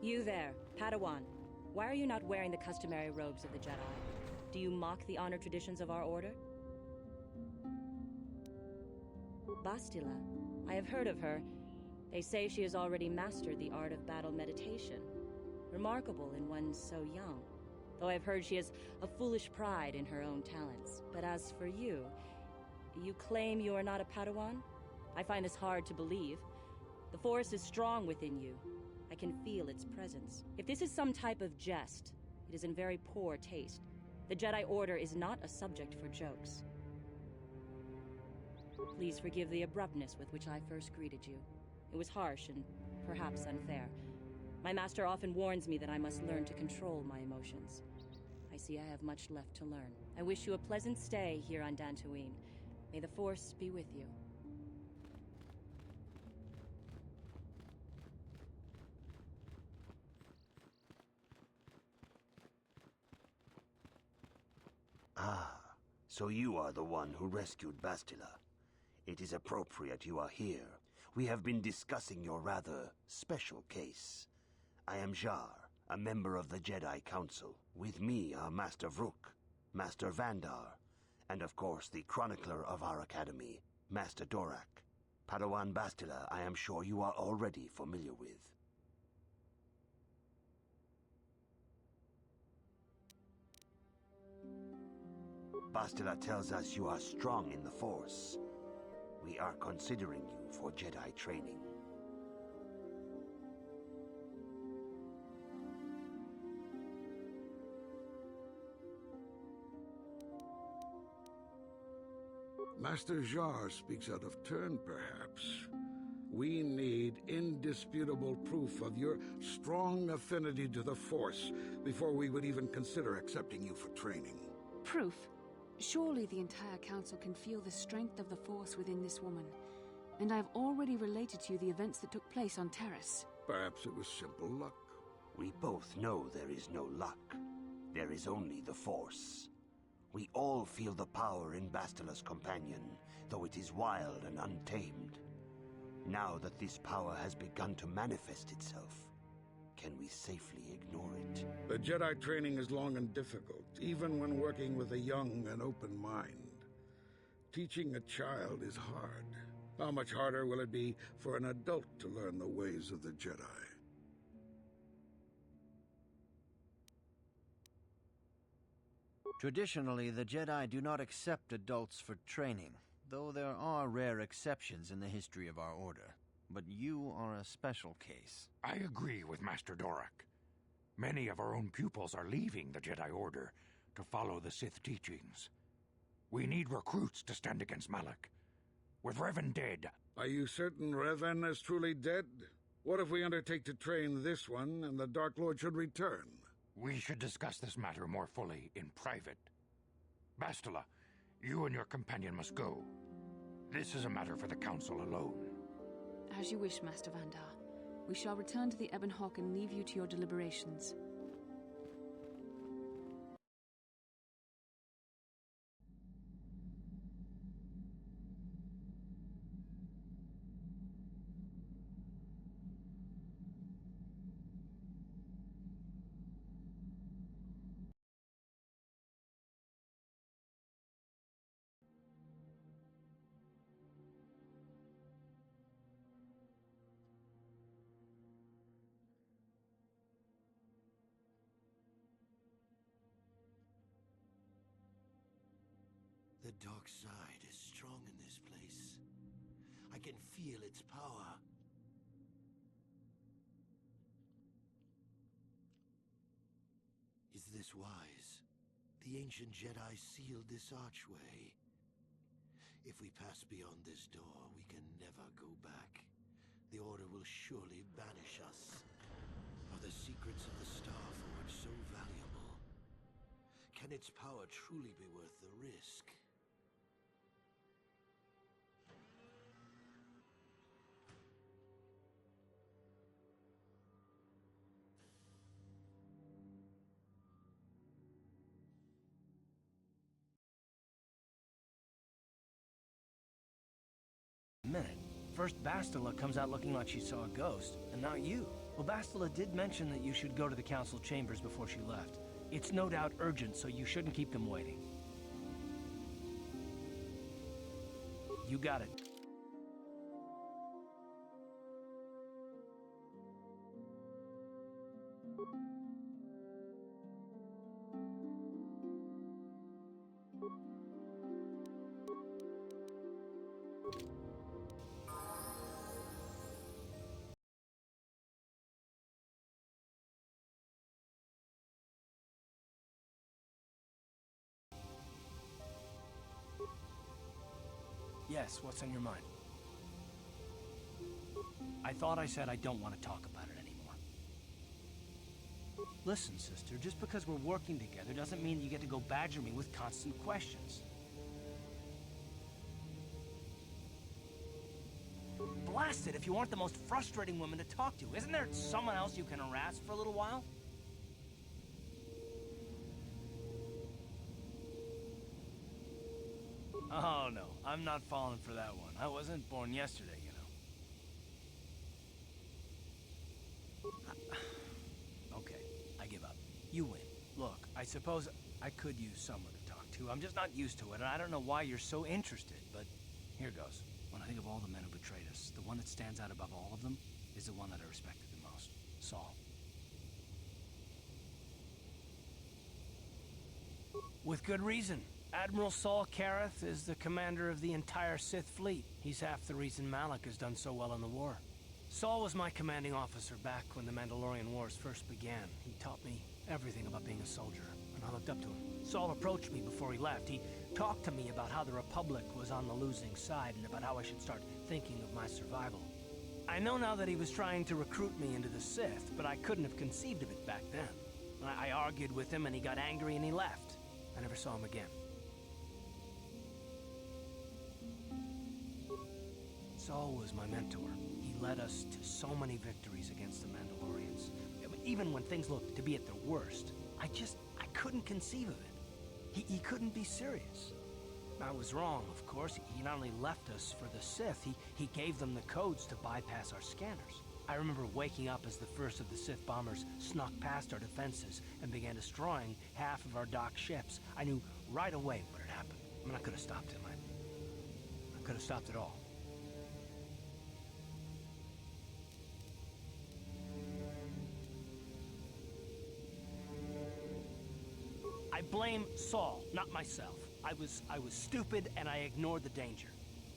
You there, Padawan. Why are you not wearing the customary robes of the Jedi? Do you mock the honor traditions of our order? Bastila. I have heard of her. They say she has already mastered the art of battle meditation. Remarkable in one so young. Though I've heard she has a foolish pride in her own talents. But as for you, you claim you are not a Padawan? I find this hard to believe. The Force is strong within you. I can feel its presence. If this is some type of jest, it is in very poor taste. The Jedi Order is not a subject for jokes. Please forgive the abruptness with which I first greeted you. It was harsh and perhaps unfair. My master often warns me that I must learn to control my emotions. I see I have much left to learn. I wish you a pleasant stay here on Dantooine. May the Force be with you. Ah, so you are the one who rescued Bastila. It is appropriate you are here. We have been discussing your rather special case. I am Jar, a member of the Jedi Council. With me are Master Vrook, Master Vandar, and of course the chronicler of our academy, Master Dorak. Padawan Bastila I am sure you are already familiar with. Bastila tells us you are strong in the Force. We are considering you for Jedi training. Master Jar speaks out of turn, perhaps. We need indisputable proof of your strong affinity to the Force before we would even consider accepting you for training. Proof? Surely the entire council can feel the strength of the Force within this woman. And I've already related to you the events that took place on Terrace. Perhaps it was simple luck. We both know there is no luck. There is only the Force. We all feel the power in Bastila's companion, though it is wild and untamed. Now that this power has begun to manifest itself, can we safely ignore it? The Jedi training is long and difficult, even when working with a young and open mind. Teaching a child is hard. How much harder will it be for an adult to learn the ways of the Jedi? Traditionally, the Jedi do not accept adults for training, though there are rare exceptions in the history of our order. But you are a special case. I agree with Master Dorak. Many of our own pupils are leaving the Jedi Order to follow the Sith teachings. We need recruits to stand against Malak. With Revan dead... Are you certain Revan is truly dead? What if we undertake to train this one and the Dark Lord should return? We should discuss this matter more fully in private. Bastila, you and your companion must go. This is a matter for the Council alone. As you wish, Master Vandar. We shall return to the Ebon Hawk and leave you to your deliberations. The dark side is strong in this place. I can feel its power. Is this wise? The ancient Jedi sealed this archway. If we pass beyond this door, we can never go back. The Order will surely banish us. Are the secrets of the Star Forge so valuable? Can its power truly be worth the risk? Minute. First Bastila comes out looking like she saw a ghost, and now you. Well, Bastila did mention that you should go to the council chambers before she left. It's no doubt urgent, so you shouldn't keep them waiting. You got it. Yes, what's on your mind? I thought I said I don't want to talk about it anymore. Listen, sister, just because we're working together doesn't mean you get to go badger me with constant questions. Blast it if you aren't the most frustrating woman to talk to. Isn't there someone else you can harass for a little while? Oh, no. I'm not falling for that one. I wasn't born yesterday, you know. Okay, I give up. You win. Look, I suppose I could use someone to talk to. I'm just not used to it, and I don't know why you're so interested, but here goes. When I think of all the men who betrayed us, the one that stands out above all of them is the one that I respected the most. Saul. With good reason. Admiral Saul Kareth is the commander of the entire Sith fleet. He's half the reason Malak has done so well in the war. Saul was my commanding officer back when the Mandalorian Wars first began. He taught me everything about being a soldier, and I looked up to him. Saul approached me before he left. He talked to me about how the Republic was on the losing side and about how I should start thinking of my survival. I know now that he was trying to recruit me into the Sith, but I couldn't have conceived of it back then. I argued with him and he got angry and he left. I never saw him again. Saul was my mentor. He led us to so many victories against the Mandalorians. I mean, even when things looked to be at their worst, I couldn't conceive of it. He couldn't be serious. I was wrong, of course. He not only left us for the Sith, he gave them the codes to bypass our scanners. I remember waking up as the first of the Sith bombers snuck past our defenses and began destroying half of our docked ships. I knew right away what had happened. I mean, I could have stopped him. I could have stopped it all. I blame Saul, not myself. I was stupid and I ignored the danger.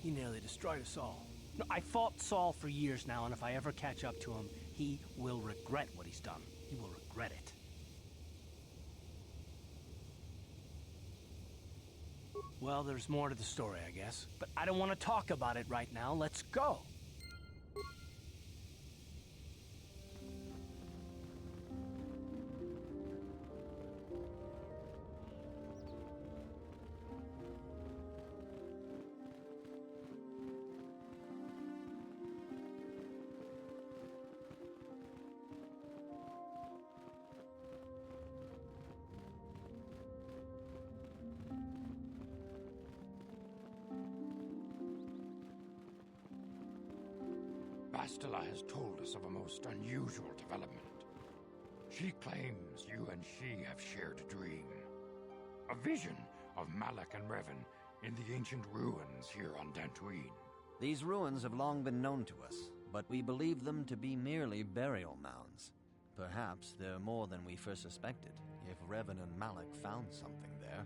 He nearly destroyed us all. No, I fought Saul for years now, and if I ever catch up to him, he will regret what he's done. He will regret it. Well, there's more to the story, I guess. But I don't want to talk about it right now. Let's go. Bastila has told us of a most unusual development. She claims you and she have shared a dream. A vision of Malak and Revan in the ancient ruins here on Dantooine. These ruins have long been known to us, but we believe them to be merely burial mounds. Perhaps they're more than we first suspected, if Revan and Malak found something there.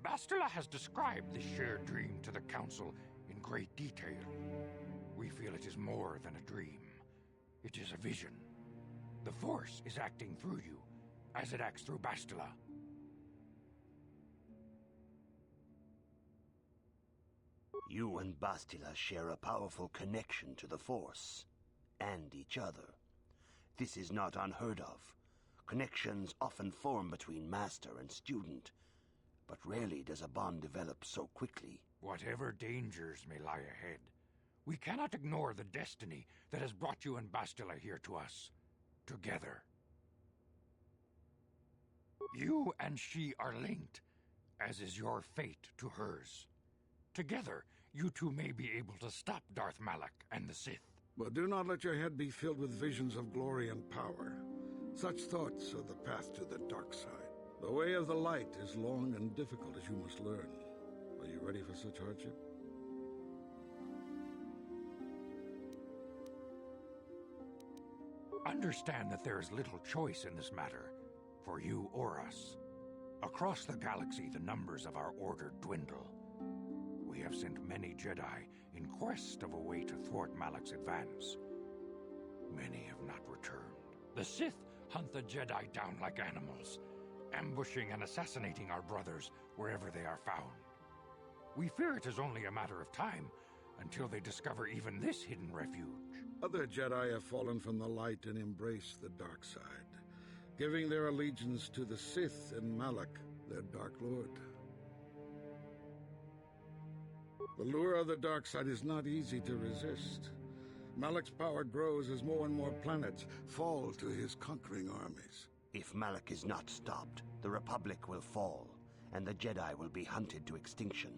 Bastila has described this shared dream to the Council in great detail. We feel it is more than a dream. It is a vision. The Force is acting through you, as it acts through Bastila. You and Bastila share a powerful connection to the Force, and each other. This is not unheard of. Connections often form between master and student, but rarely does a bond develop so quickly. Whatever dangers may lie ahead, we cannot ignore the destiny that has brought you and Bastila here to us, together. You and she are linked, as is your fate to hers. Together, You two may be able to stop Darth Malak and the Sith. But do not let your head be filled with visions of glory and power. Such thoughts are the path to the dark side. The way of the light is long and difficult, as you must learn. Are you ready for such hardship? Understand that there is little choice in this matter, for you or us. Across the galaxy, the numbers of our order dwindle. We have sent many Jedi in quest of a way to thwart Malak's advance. Many have not returned. The Sith hunt the Jedi down like animals, ambushing and assassinating our brothers wherever they are found. We fear it is only a matter of time until they discover even this hidden refuge. Other Jedi have fallen from the light and embraced the dark side, giving their allegiance to the Sith and Malak, their Dark Lord. The lure of the dark side is not easy to resist. Malak's power grows as more and more planets fall to his conquering armies. If Malak is not stopped, the Republic will fall, and the Jedi will be hunted to extinction.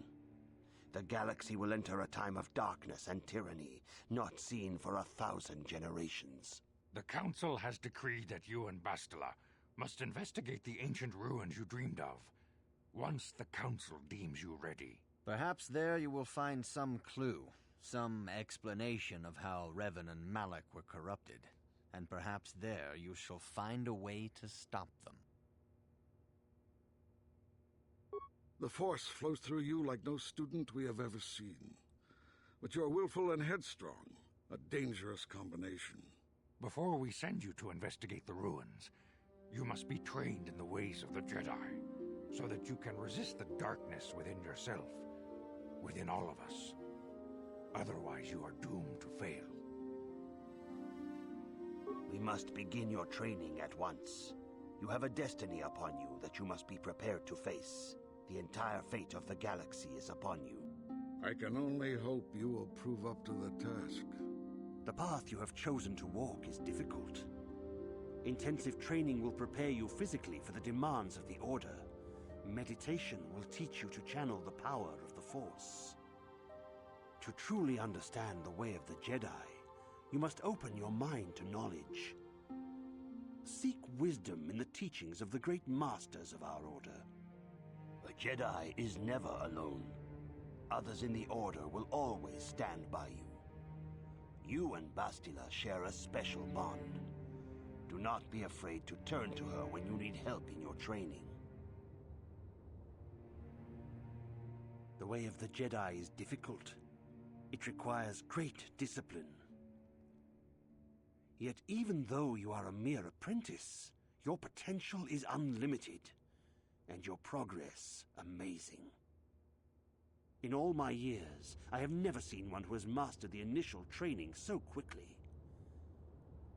The galaxy will enter a time of darkness and tyranny, not seen for 1,000 generations. The Council has decreed that you and Bastila must investigate the ancient ruins you dreamed of, once the Council deems you ready. Perhaps there you will find some clue, some explanation of how Revan and Malak were corrupted, and perhaps there you shall find a way to stop them. The Force flows through you like no student we have ever seen. But you are willful and headstrong, a dangerous combination. Before we send you to investigate the ruins, you must be trained in the ways of the Jedi, so that you can resist the darkness within yourself, within all of us. Otherwise, you are doomed to fail. We must begin your training at once. You have a destiny upon you that you must be prepared to face. The entire fate of the galaxy is upon you. I can only hope you will prove up to the task. The path you have chosen to walk is difficult. Intensive training will prepare you physically for the demands of the Order. Meditation will teach you to channel the power of the Force. To truly understand the way of the Jedi, you must open your mind to knowledge. Seek wisdom in the teachings of the great masters of our Order. A Jedi is never alone. Others in the Order will always stand by you. You and Bastila share a special bond. Do not be afraid to turn to her when you need help in your training. The way of the Jedi is difficult. It requires great discipline. Yet even though you are a mere apprentice, your potential is unlimited, and your progress amazing. In all my years, I have never seen one who has mastered the initial training so quickly.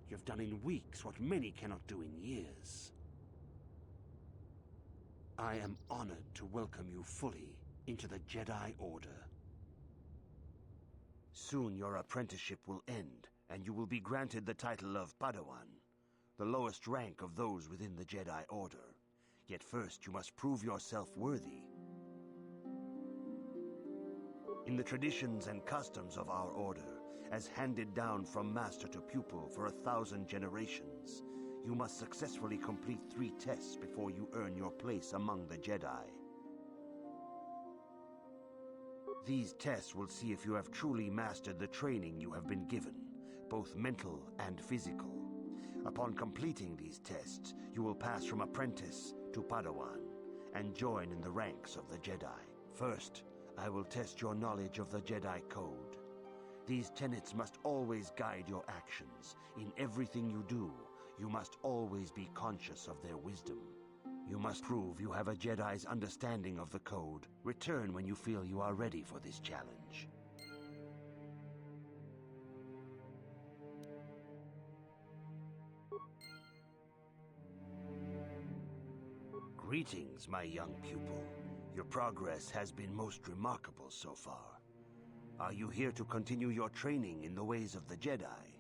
You have done in weeks what many cannot do in years. I am honored to welcome you fully into the Jedi Order. Soon your apprenticeship will end, and you will be granted the title of Padawan, the lowest rank of those within the Jedi Order. Yet first you must prove yourself worthy. In the traditions and customs of our Order, as handed down from master to pupil for 1,000 generations, you must successfully complete 3 tests before you earn your place among the Jedi. These tests will see if you have truly mastered the training you have been given, both mental and physical. Upon completing these tests, you will pass from apprentice to Padawan and join in the ranks of the Jedi. First, I will test your knowledge of the Jedi Code. These tenets must always guide your actions. In everything you do, you must always be conscious of their wisdom. You must prove you have a Jedi's understanding of the Code. Return when you feel you are ready for this challenge. Greetings, my young pupil. Your progress has been most remarkable so far. Are you here to continue your training in the ways of the Jedi?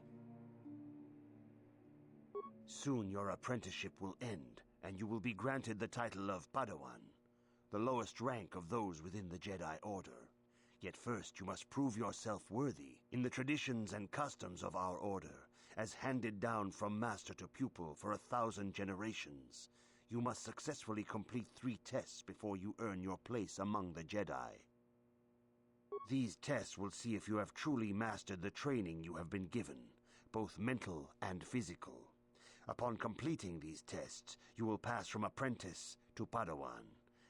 Soon your apprenticeship will end, and you will be granted the title of Padawan, the lowest rank of those within the Jedi Order. Yet first you must prove yourself worthy in the traditions and customs of our order, as handed down from master to pupil for 1,000 generations. You must successfully complete 3 tests before you earn your place among the Jedi. These tests will see if you have truly mastered the training you have been given, both mental and physical. Upon completing these tests, you will pass from apprentice to Padawan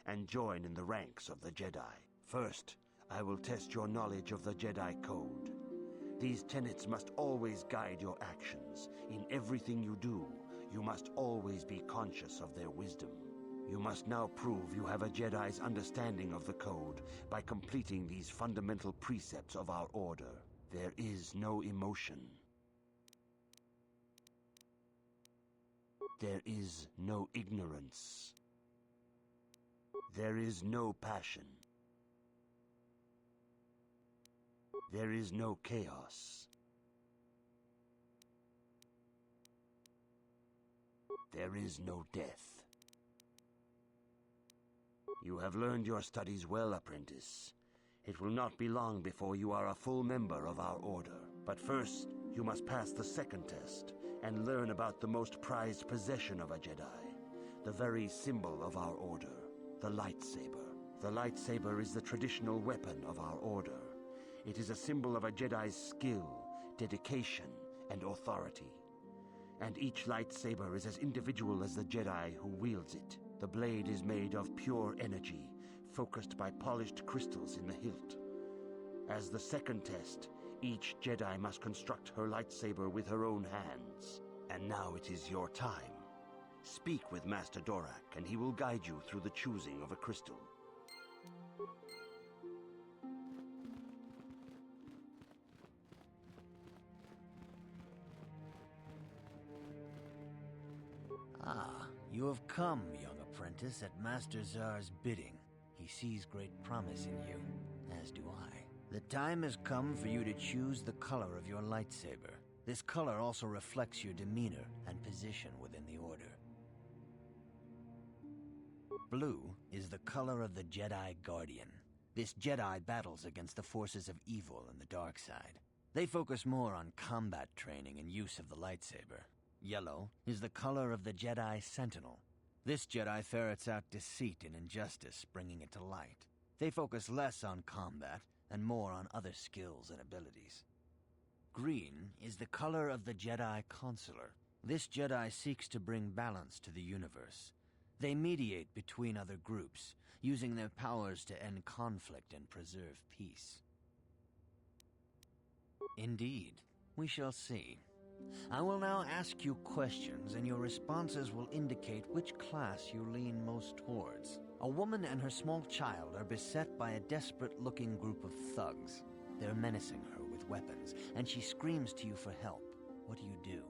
and join in the ranks of the Jedi. First, I will test your knowledge of the Jedi Code. These tenets must always guide your actions. In everything you do, you must always be conscious of their wisdom. You must now prove you have a Jedi's understanding of the Code by completing these fundamental precepts of our order. There is no emotion. There is no ignorance. There is no passion. There is no chaos. There is no death. You have learned your studies well, apprentice. It will not be long before you are a full member of our order. But first, you must pass the second test and learn about the most prized possession of a Jedi, the very symbol of our order, the lightsaber. The lightsaber is the traditional weapon of our order. It is a symbol of a Jedi's skill, dedication, and authority. And each lightsaber is as individual as the Jedi who wields it. The blade is made of pure energy, focused by polished crystals in the hilt. As the second test, each Jedi must construct her lightsaber with her own hands. And now it is your time. Speak with Master Dorak, and he will guide you through the choosing of a crystal. Ah, you have come, young apprentice, at Master Zar's bidding. He sees great promise in you, as do I. The time has come for you to choose the color of your lightsaber. This color also reflects your demeanor and position within the Order. Blue is the color of the Jedi Guardian. This Jedi battles against the forces of evil and the dark side. They focus more on combat training and use of the lightsaber. Yellow is the color of the Jedi Sentinel. This Jedi ferrets out deceit and injustice, bringing it to light. They focus less on combat and more on other skills and abilities. Green is the color of the Jedi Consular. This Jedi seeks to bring balance to the universe. They mediate between other groups, using their powers to end conflict and preserve peace. Indeed, we shall see. I will now ask you questions, and your responses will indicate which class you lean most towards. A woman and her small child are beset by a desperate-looking group of thugs. They're menacing her with weapons, and she screams to you for help. What do you do?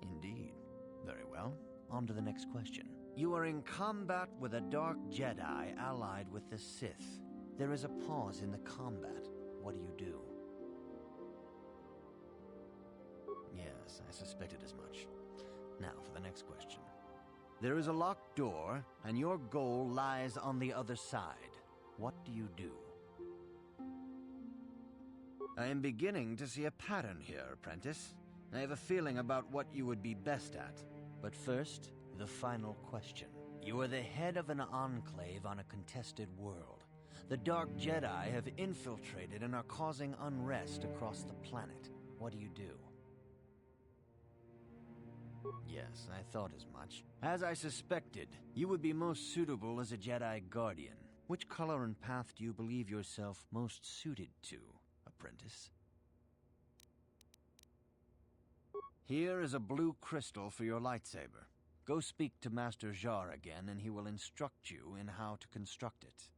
Indeed. Very well. On to the next question. You are in combat with a dark Jedi allied with the Sith. There is a pause in the combat. What do you do? Yes, I suspected as much. Now for the next question. There is a locked door, and your goal lies on the other side. What do you do? I am beginning to see a pattern here, apprentice. I have a feeling about what you would be best at. But first, the final question. You are the head of an enclave on a contested world. The Dark Jedi have infiltrated and are causing unrest across the planet. What do you do? Yes, I thought as much. As I suspected, you would be most suitable as a Jedi Guardian. Which color and path do you believe yourself most suited to, apprentice? Here is a blue crystal for your lightsaber. Go speak to Master Jar again, and he will instruct you in how to construct it.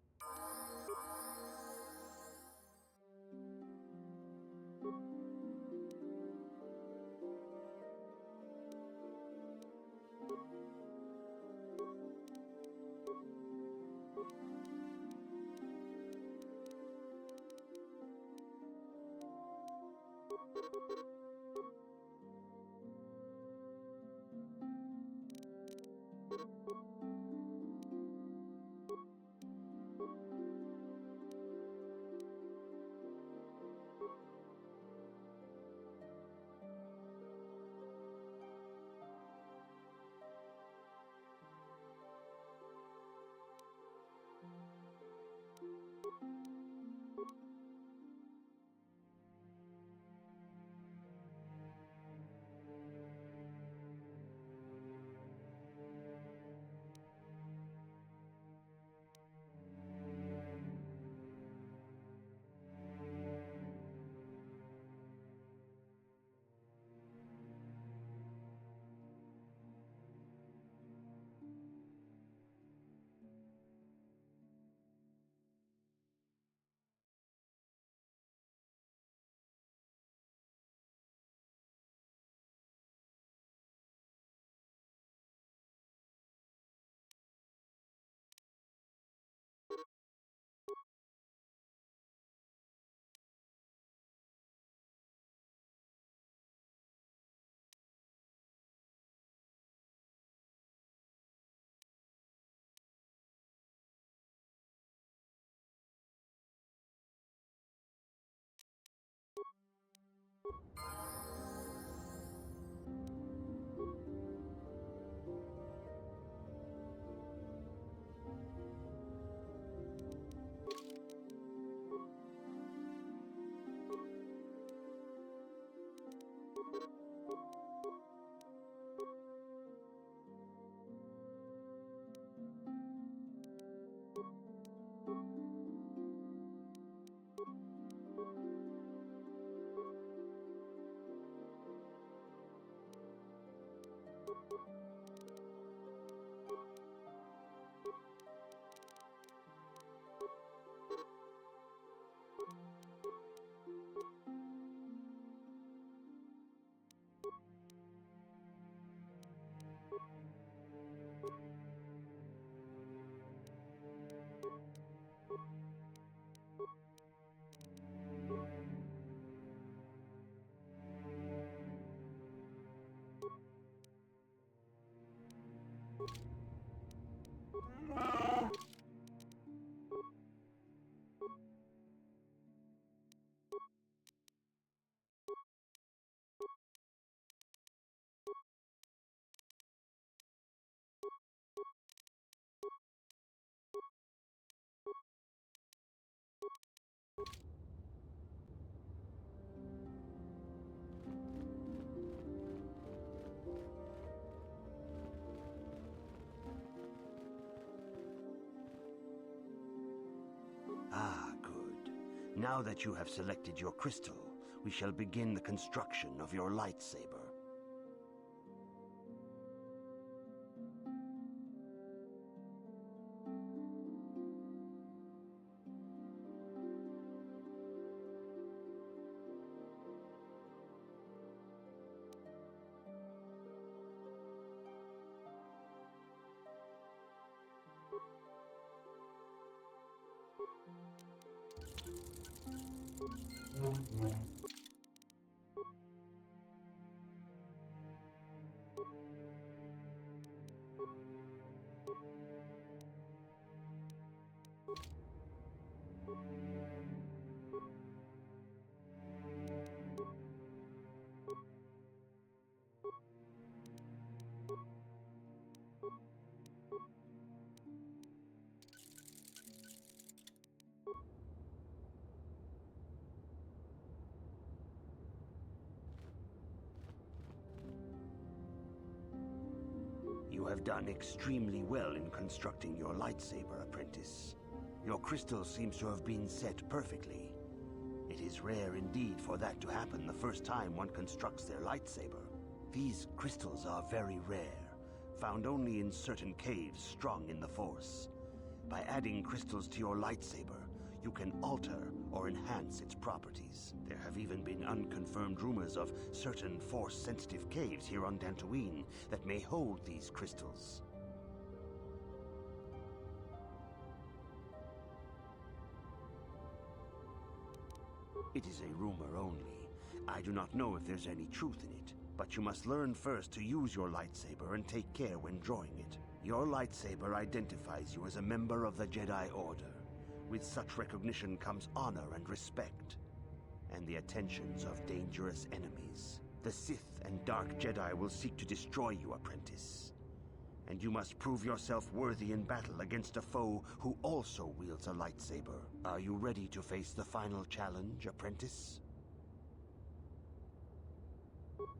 Now that you have selected your crystal, we shall begin the construction of your lightsaber. You have done extremely well in constructing your lightsaber, apprentice. Your crystal seems to have been set perfectly. It is rare indeed for that to happen the first time one constructs their lightsaber. These crystals are very rare, found only in certain caves strung in the Force. By adding crystals to your lightsaber, you can alter or enhance its properties. There have even been unconfirmed rumors of certain Force-sensitive caves here on Dantooine that may hold these crystals. It is a rumor only. I do not know if there's any truth in it, but you must learn first to use your lightsaber and take care when drawing it. Your lightsaber identifies you as a member of the Jedi Order. With such recognition comes honor and respect, and the attentions of dangerous enemies. The Sith and Dark Jedi will seek to destroy you, apprentice. And you must prove yourself worthy in battle against a foe who also wields a lightsaber. Are you ready to face the final challenge, apprentice?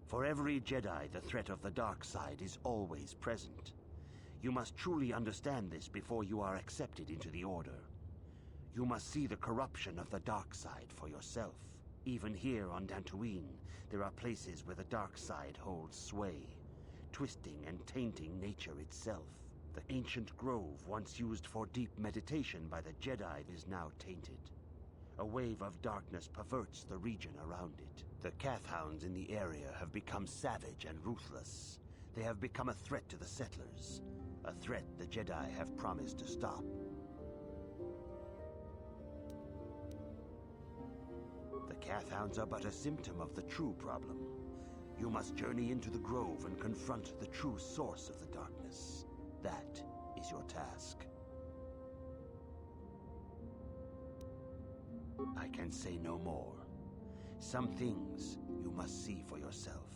For every Jedi, the threat of the dark side is always present. You must truly understand this before you are accepted into the Order. You must see the corruption of the dark side for yourself. Even here on Dantooine, there are places where the dark side holds sway, twisting and tainting nature itself. The ancient grove, once used for deep meditation by the Jedi, is now tainted. A wave of darkness perverts the region around it. The Kathhounds in the area have become savage and ruthless. They have become a threat to the settlers, a threat the Jedi have promised to stop. The Kathhounds are but a symptom of the true problem. You must journey into the grove and confront the true source of the darkness. That is your task. I can say no more. Some things you must see for yourself.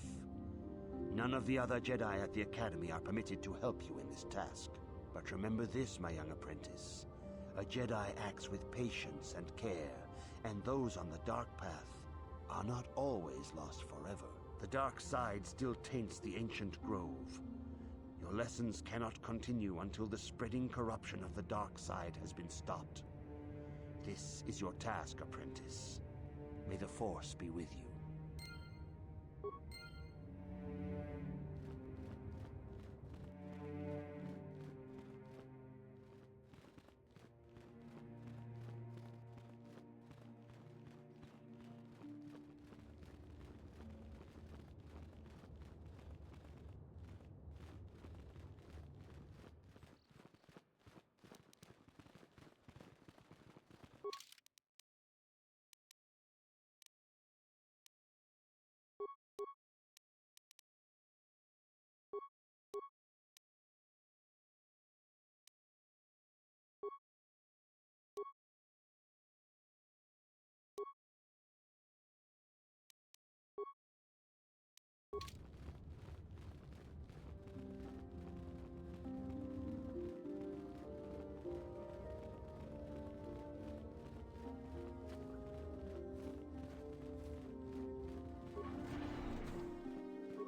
None of the other Jedi at the Academy are permitted to help you in this task. But remember this, my young apprentice. A Jedi acts with patience and care, and those on the dark path are not always lost forever. The dark side still taints the ancient grove. Your lessons cannot continue until the spreading corruption of the dark side has been stopped. This is your task, apprentice. May the Force be with you.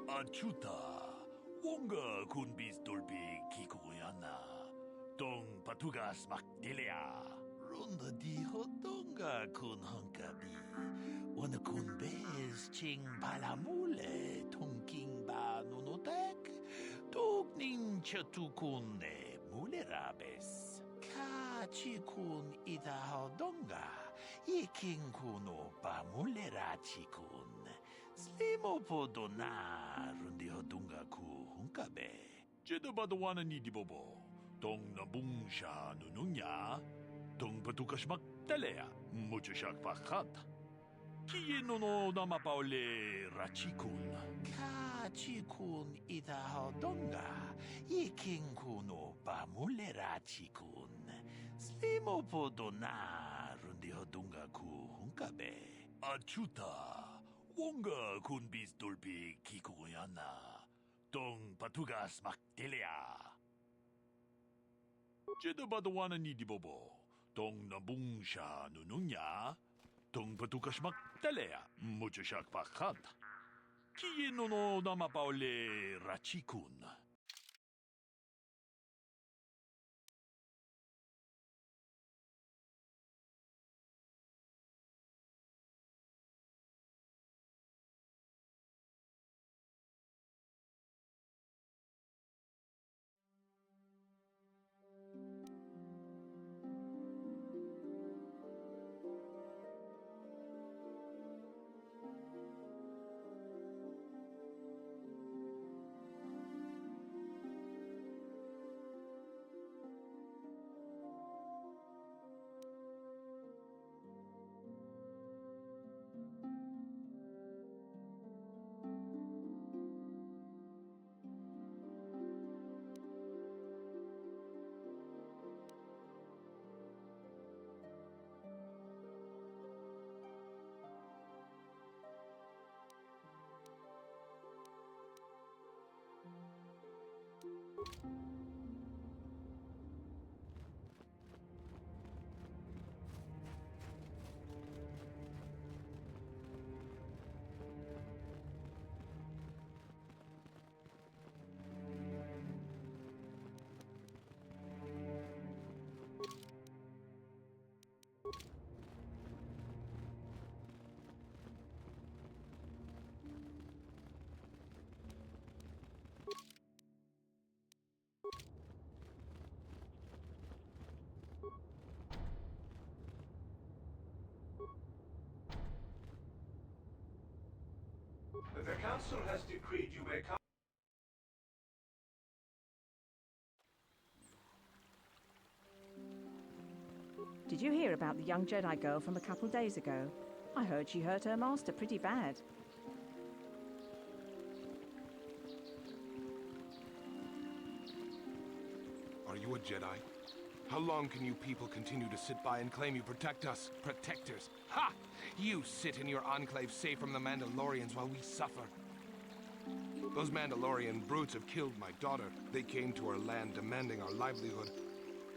Achuta, wonga kun bis dolbi kikoyana, dong patugas makdilia. Runda di hodonga kun hunkabi. Una kun bez ching palamule tungking ba nunotek. Tugning chatukune mulerabes. Ka chikun ida hodonga. Iking kuno ba mulera chikun. Slimo podona rundi hodonga ku hunkabe. Jeda badawana ni di bobo. Tong nabung siya nununya. Tong patukasmak talea. Mucho siya pakat. Kieno no namapaule rachikun. Kachikun ida hodonga. Iking kuno pa mule rachikun. Slimo podona rundi hodonga ku hunkabe. Achuta. Wonga kun bis dolpi kikuyana. Tong patugas maktelea. Jeda badawana ni di bobo. Tong nabung siya nununya. Tong patukas maktalea. Mucho siya pakat. Kieno no namapaule rachikun. The council has decreed you may come. Did you hear about the young Jedi girl from a couple days ago? I heard she hurt her master pretty bad. Are you a Jedi? How long can you people continue to sit by and claim you protect us? Protectors? Ha! You sit in your enclave safe from the Mandalorians while we suffer. Those Mandalorian brutes have killed my daughter. They came to our land demanding our livelihood.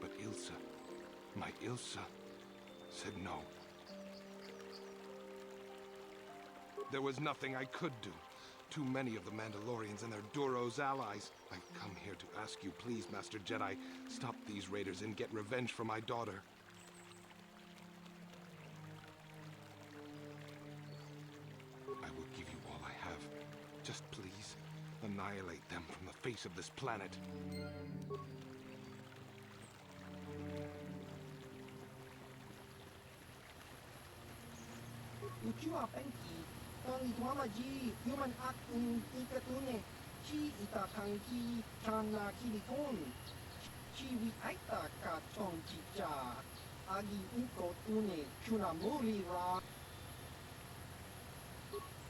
But Ilsa, my Ilsa, said no. There was nothing I could do. Too many of the Mandalorians and their Duros allies. I've come here to ask you, please, Master Jedi, stop these raiders and get revenge for my daughter. I will give you all I have. Just please, annihilate them from the face of this planet. Uchiwa Penki, Tani Dwamaji, Human Act in Ikatune, Chi Itakanki, Chana Kilikon, Chi wi Aita Ka Chong Chicha, Agi Uko Tune, Chunamuri Ra,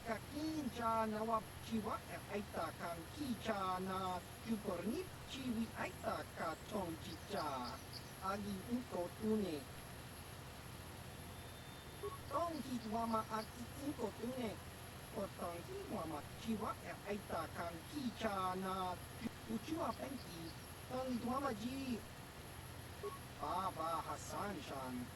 Kakin Cha Nawap Chiwa Aita Kan Kicha Na, Chukornip, Chi wi Aita Ka Chong Chicha, Agi Uko Tune, Tong Hitwama at Inko Tune, or Tong Hitwama Chiwa Aita Kan Kicha Na, Uchiwa Penki, Tong Hitwama Ji, Baba Hassan Shan.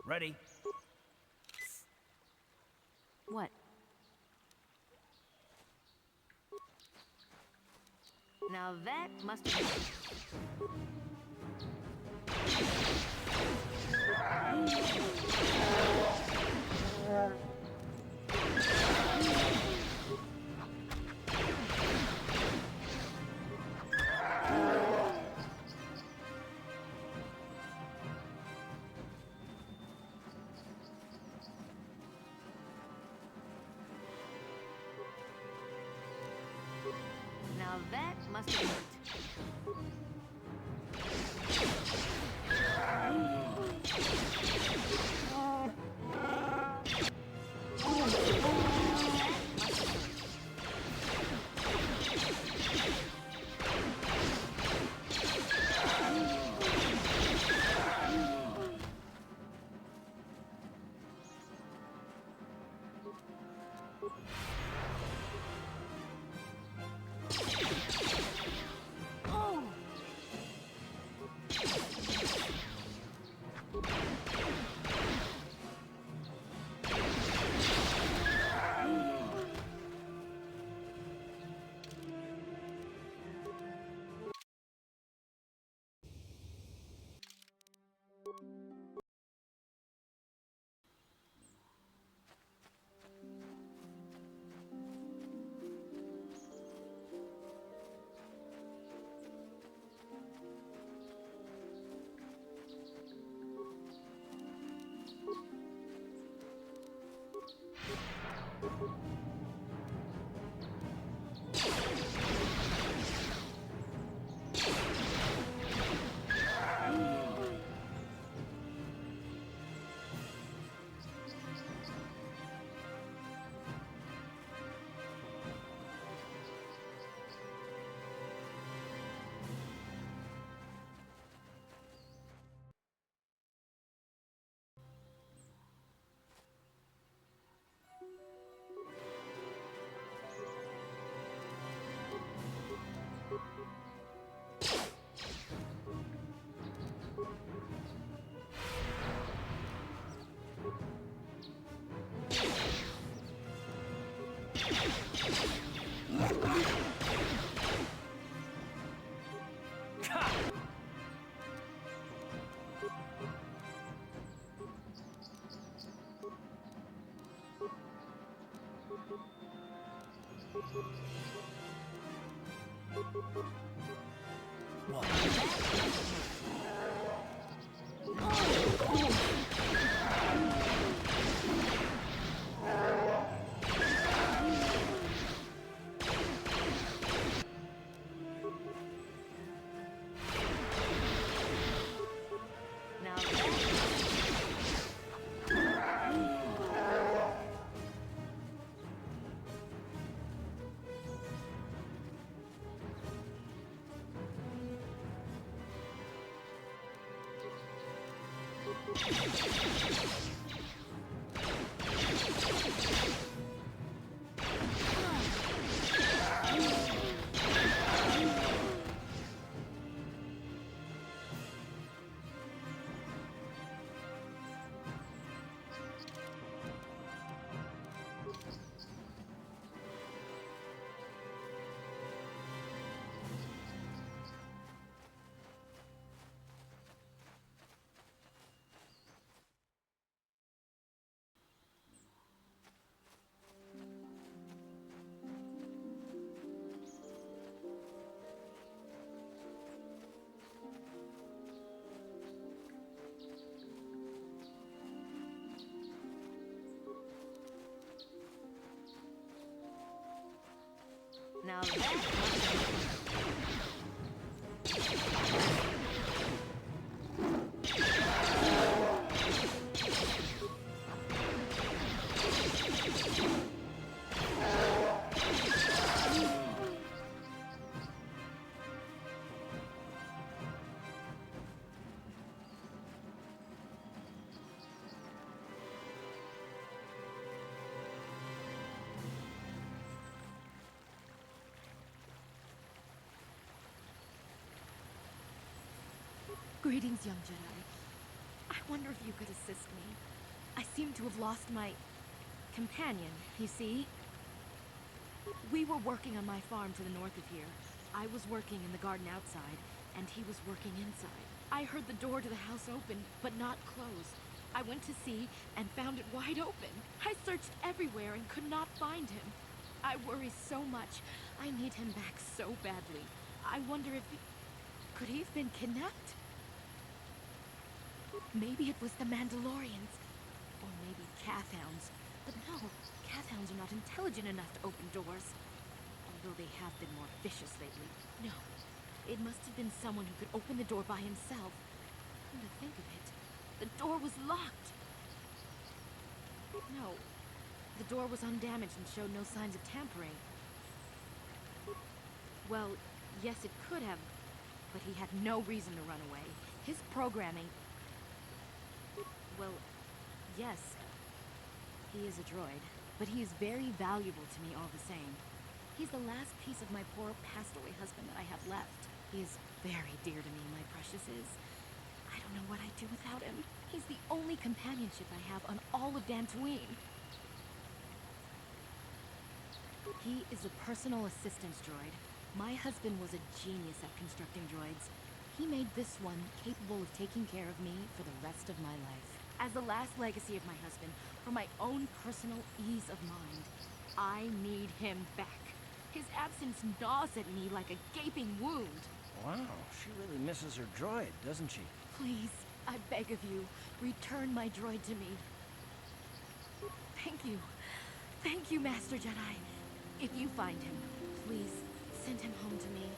Ready? What? Now that must have worked. Now that... Greetings, young Jedi. I wonder if you could assist me. I seem to have lost my companion, you see? We were working on my farm to the north of here. I was working in the garden outside, and he was working inside. I heard the door to the house open, but not close. I went to see and found it wide open. I searched everywhere and could not find him. I worry so much. I need him back so badly. I wonder if could he have been kidnapped? Maybe it was the Mandalorians. Or maybe Cathhounds. But no, Cathhounds are not intelligent enough to open doors. Although they have been more vicious lately. No, it must have been someone who could open the door by himself. Come to think of it, the door was locked. No, the door was undamaged and showed no signs of tampering. Well, yes, it could have, but he had no reason to run away. His programming... Well, yes, he is a droid, but he is very valuable to me all the same. He's the last piece of my poor passed-away husband that I have left. He is very dear to me, my precious is. I don't know what I'd do without him. He's the only companionship I have on all of Dantooine. He is a personal assistance droid. My husband was a genius at constructing droids. He made this one capable of taking care of me for the rest of my life. As the last legacy of my husband, for my own personal ease of mind, I need him back. His absence gnaws at me like a gaping wound. Wow, she really misses her droid, doesn't she? Please, I beg of you, return my droid to me. Thank you. Thank you, Master Jedi. If you find him, please send him home to me.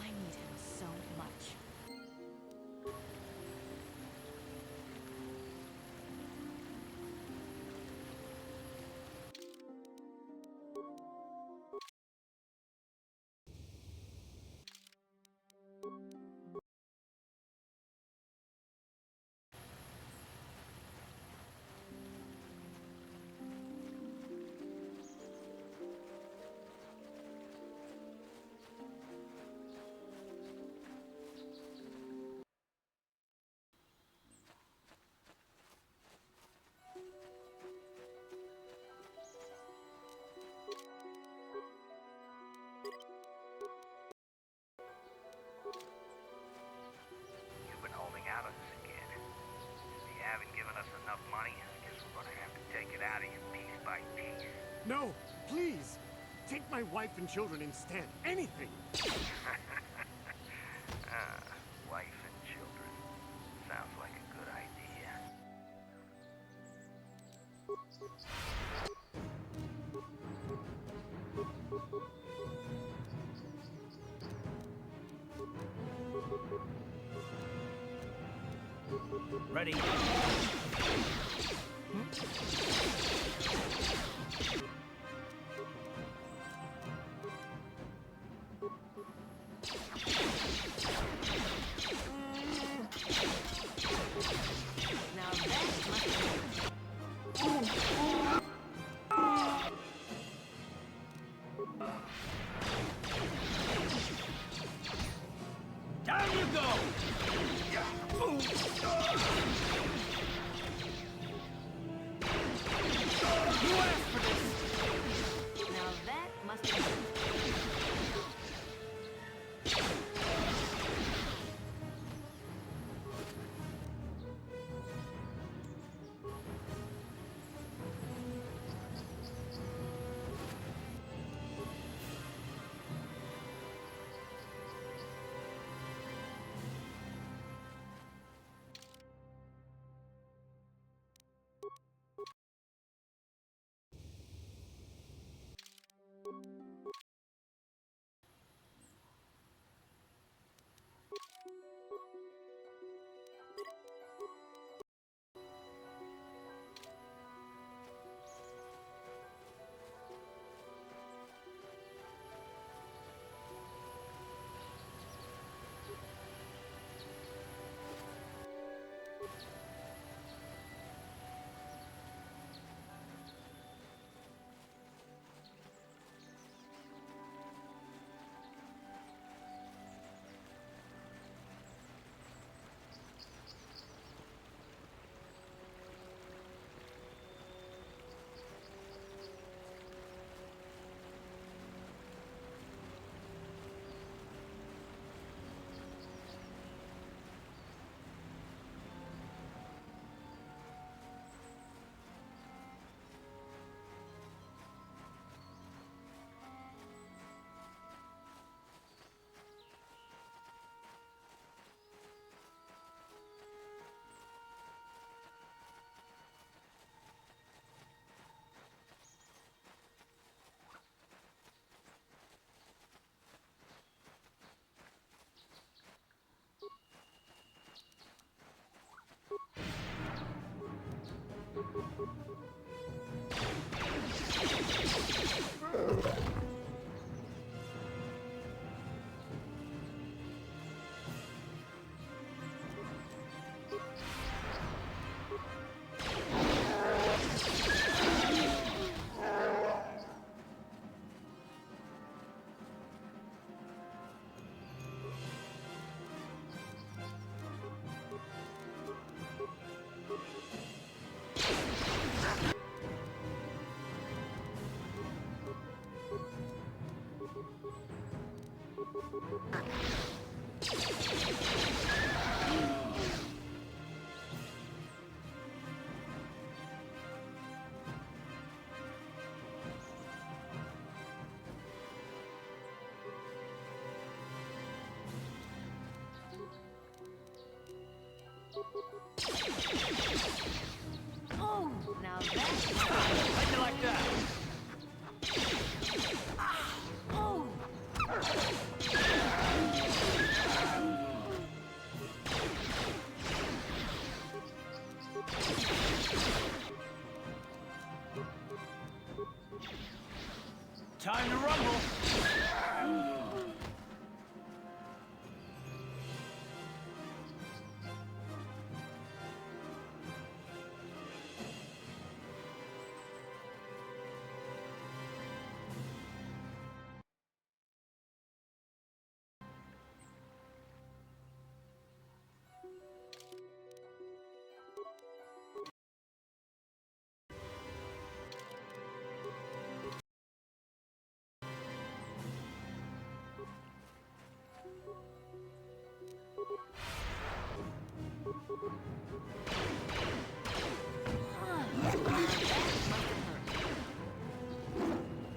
I need him so much. You've been holding out on us again. If you haven't given us enough money, I guess we're gonna have to take it out of you piece by piece. No, please! Take my wife and children instead. Anything! Wife and children. Sounds like a good idea. Ready. Now that must be... Down you go! You asked for this! Now that must be... Oh, now that's... How'd you like that? Oh! Time to rumble.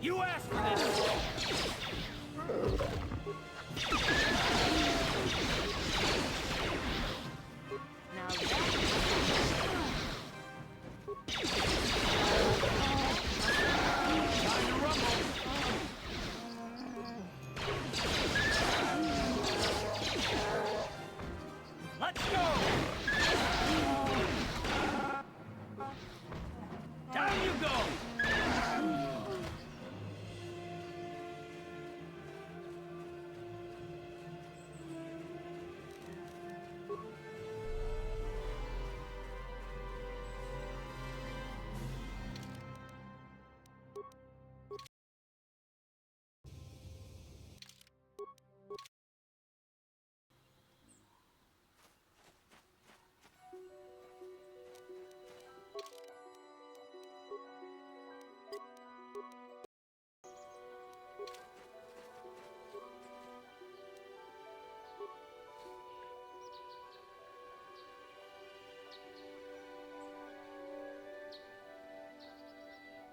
You asked for this! Now that's... Time to rumble! Let's go! Down you go!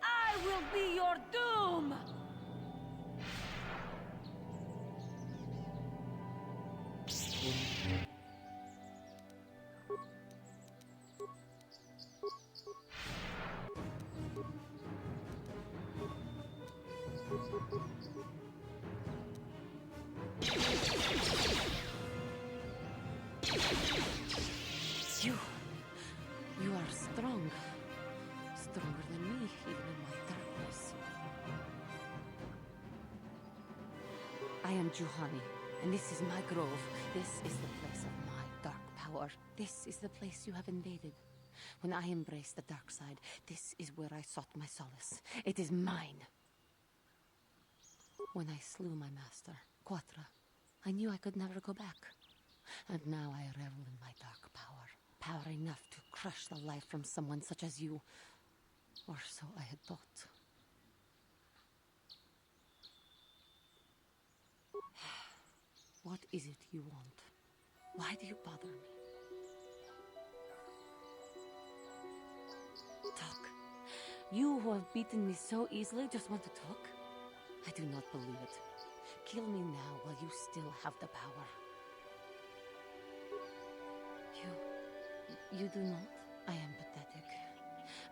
I will be your doom! You are strong. Stronger than me, even in my darkness. I am Juhani, and this is my grove. This is the place of my dark power. This is the place you have invaded. When I embraced the dark side, this is where I sought my solace. It is mine. When I slew my master, Quatra, I knew I could never go back. And now I revel in my dark power. Power enough to crush the life from someone such as you. Or so I had thought. What is it you want? Why do you bother me? Talk. You who have beaten me so easily just want to talk? I do not believe it. Kill me now while you still have the power. You do not? I am pathetic.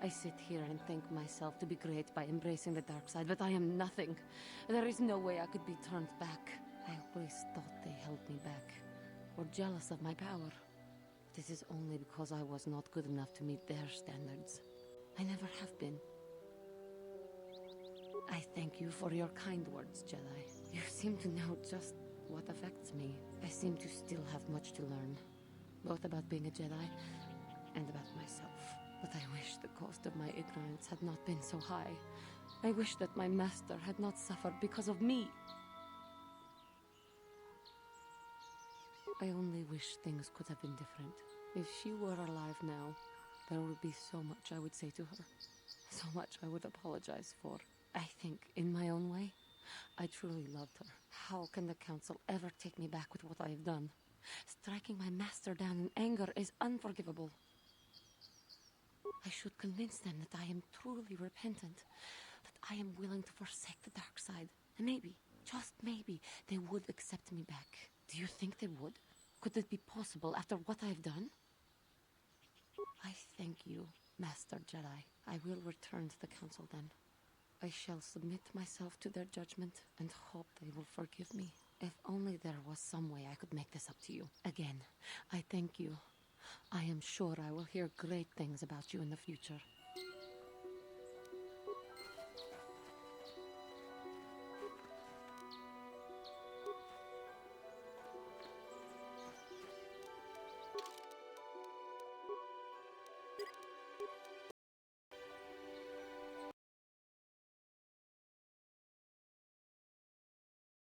I sit here and think myself to be great by embracing the dark side, but I am nothing. There is no way I could be turned back. I always thought they held me back, or jealous of my power. This is only because I was not good enough to meet their standards. I never have been. I thank you for your kind words, Jedi. You seem to know just what affects me. I seem to still have much to learn, both about being a Jedi and about myself. But I wish the cost of my ignorance had not been so high. I wish that my master had not suffered because of me. I only wish things could have been different. If she were alive now, there would be so much I would say to her. So much I would apologize for. I think, in my own way, I truly loved her. How can the Council ever take me back with what I have done? Striking my master down in anger is unforgivable. I should convince them that I am truly repentant, that I am willing to forsake the dark side. And maybe, just maybe, they would accept me back. Do you think they would? Could it be possible after what I have done? I thank you, Master Jedi. I will return to the Council then. I shall submit myself to their judgment and hope they will forgive me. If only there was some way I could make this up to you. Again, I thank you. I am sure I will hear great things about you in the future.